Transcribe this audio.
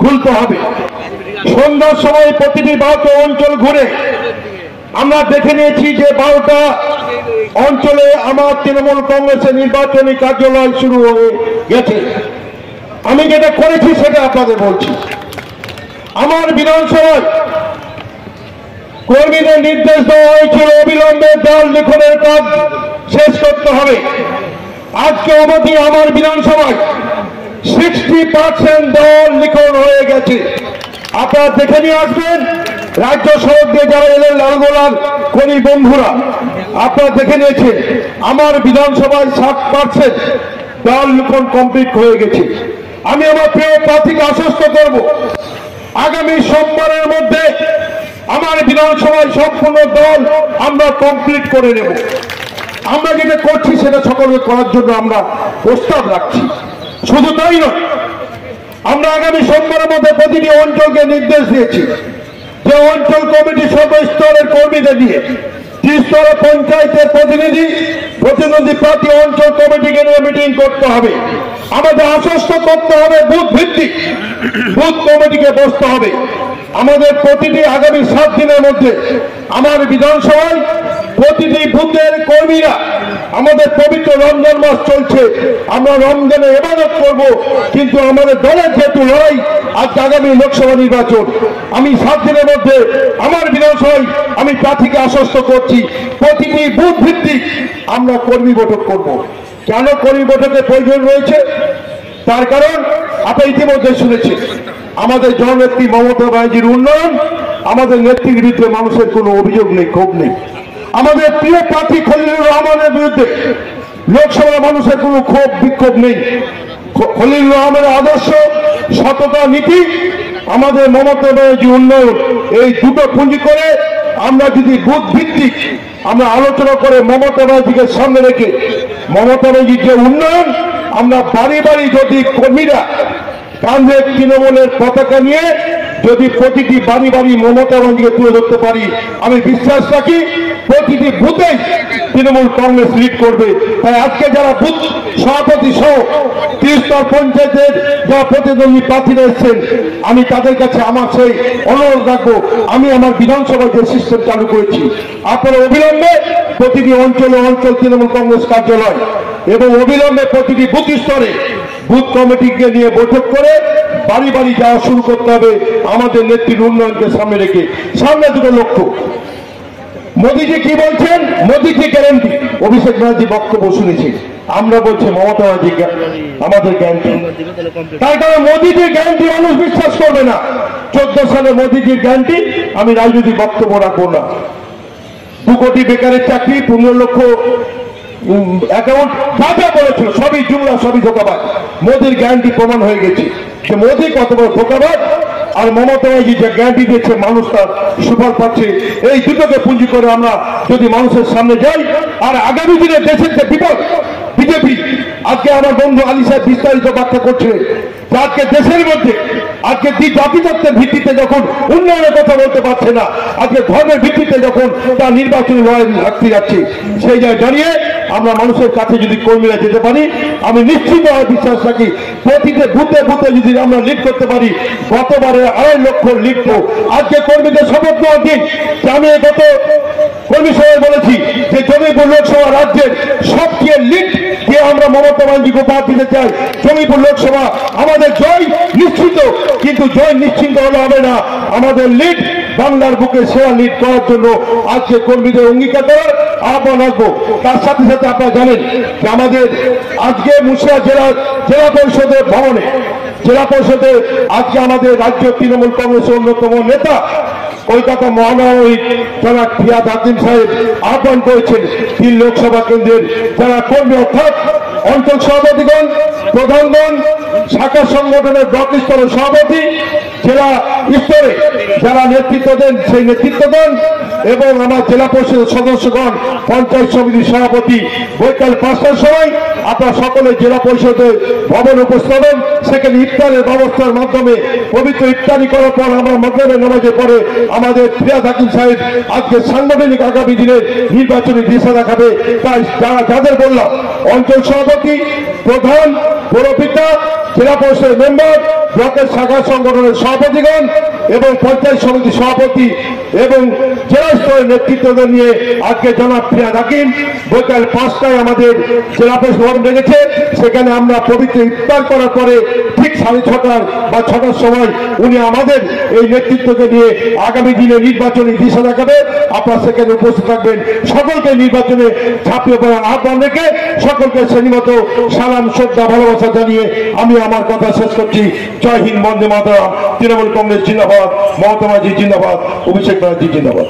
খুলতে হবে। সন্ধ্যার সময় প্রতিটি 12টা অঞ্চল ঘুরে আমরা দেখে নিয়েছি যে 12টা অঞ্চলে আমার তৃণমূল কংগ্রেসের নির্বাচনী কার্যালয় শুরু হয়ে গেছে। আমি যেটা করেছি সেটা আপনাদের বলছি। আমার বিধানসভায় কর্মীদের নির্দেশ দেওয়া হয়েছিল অবিলম্বে দল লিখনের কাজ শেষ করতে হবে। আজকে অবধি আমার বিধানসভায় 60% দল লিখন হয়ে গেছে। আপনারা দেখে নিয়ে আসবেন, রাজ্য সড়ক দিয়ে যারা এলেন লালগোলার খনি বন্ধুরা, আপনারা দেখে নিয়েছেন আমার বিধানসভায় 60% দল লিখন কমপ্লিট হয়ে গেছে। আমি আমার প্রিয় প্রার্থীকে আশ্বস্ত করব, আগামী সোমবারের মধ্যে আমার বিধানসভায় সম্পূর্ণ দল আমরা কমপ্লিট করে নেব। আমরা যেটা করছি সেটা সকলকে করার জন্য আমরা প্রস্তাব রাখছি। শুধু তাই নয়, আমরা আগামী সোমবারের মধ্যে প্রতিটি অঞ্চলকে নির্দেশ দিয়েছি যে অঞ্চল কমিটি সর্বস্তরের কর্মীদের নিয়ে ত্রিস্তরের পঞ্চায়েতের প্রতিনিধি প্রার্থী অঞ্চল কমিটিকে নিয়ে মিটিং করতে হবে। আমাদের আশ্বস্ত করতে হবে বুথ ভিত্তিক, বুথ কমিটিকে বসতে হবে। আমাদের প্রতিটি আগামী 7 দিনের মধ্যে আমার বিধানসভায় প্রতিটি বুথের কর্মীরা, আমাদের পবিত্র রমজান মাস চলছে, আমরা রমজানে ইবাদত করব, কিন্তু আমাদের দলের যেহেতু লড়াই আজ আগামী লোকসভা নির্বাচন, আমি 7 দিনের মধ্যে আমার বিধানসভায় আমি প্রার্থীকে আশ্বস্ত করছি প্রতিটি বুথ ভিত্তিক আমরা কর্মী বৈঠক করব। কেন কর্মী বৈঠকের প্রয়োজন রয়েছে? তার কারণ আপনি ইতিমধ্যে শুনেছেন আমাদের জননেত্রী মমতা ব্যানার্জির উন্নয়ন, আমাদের নেত্রীর বিরুদ্ধে মানুষের কোনো অভিযোগ নেই, ক্ষোভ নেই। আমাদের প্রিয় প্রার্থী খলিলুর রহমানের বিরুদ্ধে লোকসভার মানুষের কোনো ক্ষোভ বিক্ষোভ নেই। খলিলুর রহমানের আদর্শ, সততা, নীতি, আমাদের মমতা ব্যানার্জি উন্নয়ন, এই দুটো পুঁজি করে আমরা যদি বুথ ভিত্তিক আমরা আলোচনা করে মমতা ব্যানার্জিকে সামনে রেখে মমতা ব্যানার্জির যে উন্নয়ন, আমরা বাড়ি বাড়ি যদি কর্মীরা কাঁধে তৃণমূলের পতাকা নিয়ে যদি প্রতিটি বাড়ি বাড়ি মমতা ব্যানার্জিকে তুলে ধরতে পারি, আমি বিশ্বাস রাখি প্রতিটি বুথে তৃণমূল কংগ্রেস লিড করবে। তাই আজকে যারা বুথ সভাপতি সহ ত্রিস্তর পঞ্চায়েতের যারা প্রতিদ্বন্দ্বী প্রার্থীরা এসেছেন, আমি তাদের কাছে আমার সেই অনুরোধ রাখবো, আমি আমার বিধানসভায় যে সিস্টেম চালু করেছি আপনারা অবিলম্বে প্রতিটি অঞ্চলে অঞ্চল তৃণমূল কংগ্রেস কার্যালয় এবং অবিলম্বে প্রতিটি বুথ স্তরে বুথ কমিটিকে নিয়ে বৈঠক করে বাড়ি বাড়ি যাওয়া শুরু করতে হবে আমাদের নেত্রীর উন্নয়নকে সামনে রেখে। সামনে দুটো লক্ষ্য। মোদীজি কি বলছেন? মোদীজি গ্যারান্টি। অভিষেক ব্যানার্জি বক্তব্য শুনেছি, আমরা বলছি মমতা ব্যানার্জি আমাদের গ্যারান্টি। তার কারণ মোদীজির গ্যারান্টি মানুষ বিশ্বাস করবে না। 14 সালে মোদীজির গ্যারান্টি আমি রাজনৈতিক বক্তব্য রাখবো না। 2 কোটি বেকারের চাকরি, 15 লক্ষ অ্যাকাউন্ট, যা যা বলেছিল সবই জুমলা, সবই ধোকাবাজ। মোদীর গ্যারান্টি প্রমাণ হয়ে গেছে যে মোদী কত বড় ধোকাবাজ, আর মমতা ব্যানার্জি যে গ্যারান্টি দিচ্ছে মানুষ তার সুফল পাচ্ছে। এই দুটোকে পুঁজি করে আমরা যদি মানুষের সামনে যাই, আর আগামী দিনে দেশের যে বিপদ, বিজেপি আজকে আমার বন্ধু আলী সাহেব বিস্তারিত ব্যাখ্যা করছিলেন যে আজকে দেশের মধ্যে আজকে জাতিতত্ত্বের ভিত্তিতে যখন উন্নয়নের কথা বলতে পারছে না, আজকে ধর্মের ভিত্তিতে যখন তার নির্বাচনী লড়াই রাখতে যাচ্ছে, সেই জায়গায় দাঁড়িয়ে আমরা মানুষের কাছে যদি কর্মীরা যেতে পারি, আমি নিশ্চিতভাবে বিশ্বাস রাখি প্রতিটি বুথে বুথে যদি আমরা লিড করতে পারি, গতবারে 2.5 লক্ষ লিড। আজকে কর্মীদের শপথ নেওয়ার দিন যে আমি গত কর্মী সভায় বলেছি যে জমিপুর লোকসভা রাজ্যের সবচেয়ে লিড যে আমরা মমতা ব্যানার্জিকে উপহার দিতে চাই। জমিপুর লোকসভা আমাদের জয় নিশ্চিত, কিন্তু জয় নিশ্চিন্ত হলে হবে না, আমাদের লিড বাংলার বুকে সেরা লিড করার জন্য আজকে কর্মীদের অঙ্গীকার করার আহ্বান রাখবো। তার সাথে সাথে আপনারা জানেন যে আমাদের আজকে মুর্শিদাবাদ জেলা পরিষদের ভবনে, জেলা পরিষদে আজকে আমাদের রাজ্য তৃণমূল কংগ্রেসের অন্যতম নেতা কলকাতা মহানগরী যারা ফিয়াদ হাকিম সাহেব আহ্বান করেছেন 3 লোকসভা কেন্দ্রের যারা কর্মী অর্থাৎ অঞ্চল সভাপতিগণ, প্রধানগণ, শাখা সংগঠনের ব্লক স্তরের সভাপতি, জেলা স্তরে যারা নেতৃত্ব দেন সেই নেতৃত্বগণ এবং আমার জেলা পরিষদের সদস্যগণ, পঞ্চায়েত সমিতির সভাপতি, বৈকাল 5টার সময় আপনারা সকলে জেলা পরিষদের ভবন উপস্থিত হন। সেখানে ইফতারের ব্যবস্থার মাধ্যমে পবিত্র ইফতারি করার পর আমরা মাগরিবের নামাজের পরে আমাদের ফিয়াদ হাকিম সাহেব আজকে সাংগঠনিক আগামী দিনের নির্বাচনী দিশা দেখাবে। তাই যাদের বললাম অঞ্চল সভাপতি, প্রধান, পৌরপিতা, জেলা পরিষদের মেম্বার, ব্লকের শাখা সংগঠনের সভাপতিগণ এবং পঞ্চায়েত সমিতির সভাপতি এবং জেলা স্তরের নেতৃত্বদের নিয়ে আজকে জনাব ফিরহাদ হাকিম বিকাল 5টায় আমাদের জেলা পরিষদ ভবন রেখেছে। সেখানে আমরা পবিত্র ইফতার করার পরে ঠিক 6:30 বা 6টার সময় উনি আমাদের এই নেতৃত্বকে নিয়ে আগামী দিনে নির্বাচনী দিশা দেখাবে। আপনারা সেখানে উপস্থিত থাকবেন। সকলকে নির্বাচনে ঝাঁপিয়ে পড়ার আহ্বান রেখে সকলকে শ্রেণীমত সালাম, শ্রদ্ধা, ভালোবাসা জানিয়ে আমি আমার কথা শেষ করছি। জয় হিন্দ, বন্দে মাতরম। তৃণমূল কংগ্রেস জিন্দাবাদ, মমতা ব্যানার্জি জিন্দাবাদ, অভিষেক ব্যানার্জি জিন্দাবাদ।